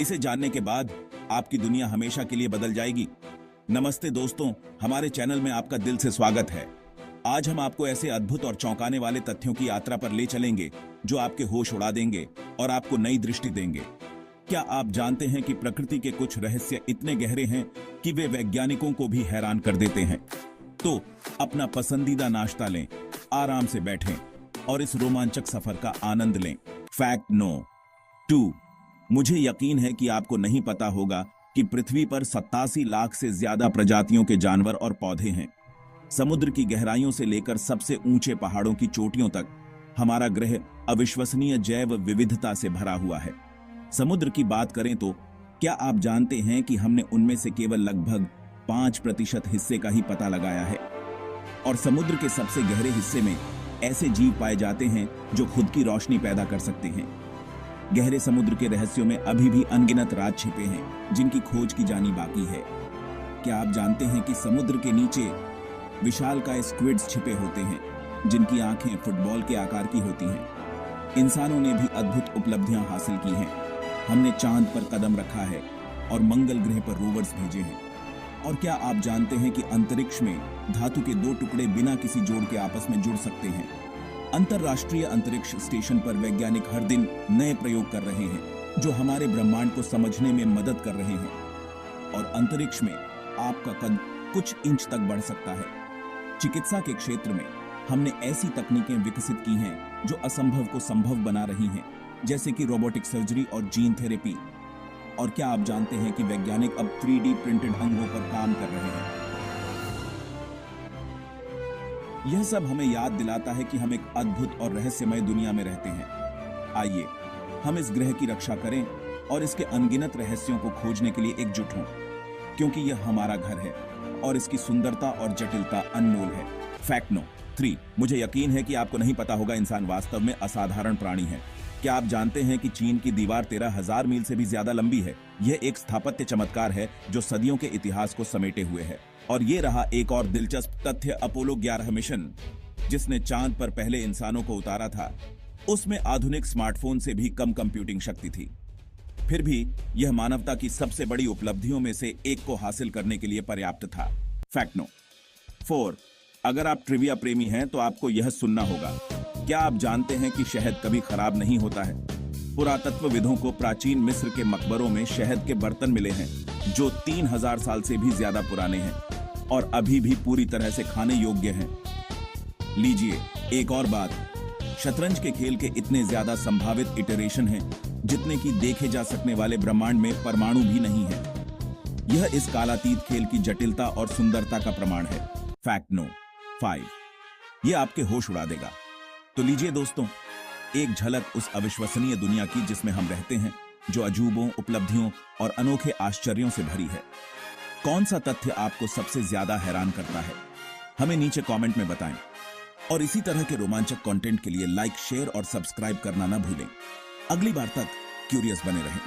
इसे जानने के बाद आपकी दुनिया हमेशा के लिए बदल जाएगी। नमस्ते दोस्तों, हमारे चैनल में आपका दिल से स्वागत है। आज हम आपको ऐसे अद्भुत और चौंकाने वाले तथ्यों की यात्रा पर ले चलेंगे जो आपके होश उड़ा देंगे और आपको नई दृष्टि देंगे। क्या आप जानते हैं कि प्रकृति के कुछ रहस्य इतने गहरे हैं कि वे वैज्ञानिकों को भी हैरान कर देते हैं? तो अपना पसंदीदा नाश्ता लें, आराम से बैठें और इस रोमांचक सफर का आनंद लें। Fact no 2। मुझे यकीन है कि आपको नहीं पता होगा कि पृथ्वी पर 87 लाख से ज्यादा प्रजातियों के जानवर और पौधे हैं। समुद्र की गहराइयों से लेकर सबसे ऊंचे पहाड़ों की चोटियों तक हमारा ग्रह अविश्वसनीय जैव विविधता से भरा हुआ है। समुद्र की बात करें तो क्या आप जानते हैं कि हमने उनमें से केवल लगभग 5% हिस्से का ही पता लगाया है, और समुद्र के सबसे गहरे हिस्से में ऐसे जीव पाए जाते हैं जो खुद की रोशनी पैदा कर सकते हैं। गहरे समुद्र के रहस्यों में अभी भी अनगिनत राज छिपे हैं जिनकी खोज की जानी बाकी है। क्या आप जानते हैं कि समुद्र के नीचे विशालकाय स्क्विड्स छिपे होते हैं जिनकी आंखें फुटबॉल के आकार की होती हैं। इंसानों ने भी अद्भुत उपलब्धियां हासिल की हैं। हमने चांद पर कदम रखा है और मंगल ग्रह पर रोवर्स भेजे हैं। और क्या आप जानते हैं कि अंतरिक्ष में धातु के 2 टुकड़े बिना किसी जोड़ के आपस में जुड़ सकते हैं? अंतरराष्ट्रीय अंतरिक्ष स्टेशन पर वैज्ञानिक हर दिन नए प्रयोग कर रहे हैं जो हमारे ब्रह्मांड को समझने में मदद कर रहे हैं। और अंतरिक्ष में आपका कद कुछ इंच तक बढ़ सकता है। चिकित्सा के क्षेत्र में हमने ऐसी तकनीकें विकसित की हैं जो असंभव को संभव बना रही हैं, जैसे कि रोबोटिक सर्जरी और जीन थेरेपी। और क्या आप जानते हैं कि वैज्ञानिक अब 3D प्रिंटेड अंगों पर काम कर रहे हैं? यह सब हमें याद दिलाता है कि हम एक अद्भुत और रहस्यमय दुनिया में रहते हैं। आइए हम इस ग्रह की रक्षा करें और इसके अनगिनत रहस्यों को खोजने के लिए एकजुट हों, क्योंकि यह हमारा घर है और इसकी सुंदरता और जटिलता अनमोल है। Fact no 3। मुझे यकीन है कि आपको नहीं पता होगा, इंसान वास्तव में असाधारण प्राणी है। क्या आप जानते हैं कि चीन की दीवार 13,000 मील से भी ज्यादा लंबी है? यह एक स्थापत्य चमत्कार है जो सदियों के इतिहास को समेटे हुए है। और ये रहा एक और दिलचस्प तथ्य, अपोलो 11 मिशन जिसने चांद पर पहले इंसानों को उतारा था, उसमें आधुनिक स्मार्टफोन से भी कम कंप्यूटिंग शक्ति थी। फिर भी यह मानवता की सबसे बड़ी उपलब्धियों में से एक को हासिल करने के लिए पर्याप्त था। Fact no 4। अगर आप ट्रिविया प्रेमी हैं तो आपको यह सुनना होगा। क्या आप जानते हैं कि शहद कभी खराब नहीं होता है? पुरातत्वविदों को प्राचीन मिस्र के मकबरों में शहद के बर्तन मिले हैं जो 3000 साल से भी ज्यादा पुराने हैं और अभी भी पूरी तरह से खाने योग्य हैं। लीजिए एक और बात, शतरंज के खेल के इतने ज्यादा संभावित इटरेशन हैं जितने कि देखे जा सकने वाले ब्रह्मांड में परमाणु भी नहीं है। यह इस कालातीत खेल की जटिलता और सुंदरता का प्रमाण है। Fact no 5। यह आपके होश उड़ा देगा। तो लीजिए दोस्तों, एक झलक उस अविश्वसनीय दुनिया की जिसमें हम रहते हैं, जो अजूबों, उपलब्धियों और अनोखे आश्चर्यों से भरी है। कौन सा तथ्य आपको सबसे ज्यादा हैरान करता है? हमें नीचे कमेंट में बताएं। और इसी तरह के रोमांचक कंटेंट के लिए लाइक, शेयर और सब्सक्राइब करना ना भूलें। अगली बार तक क्यूरियस बने रहें।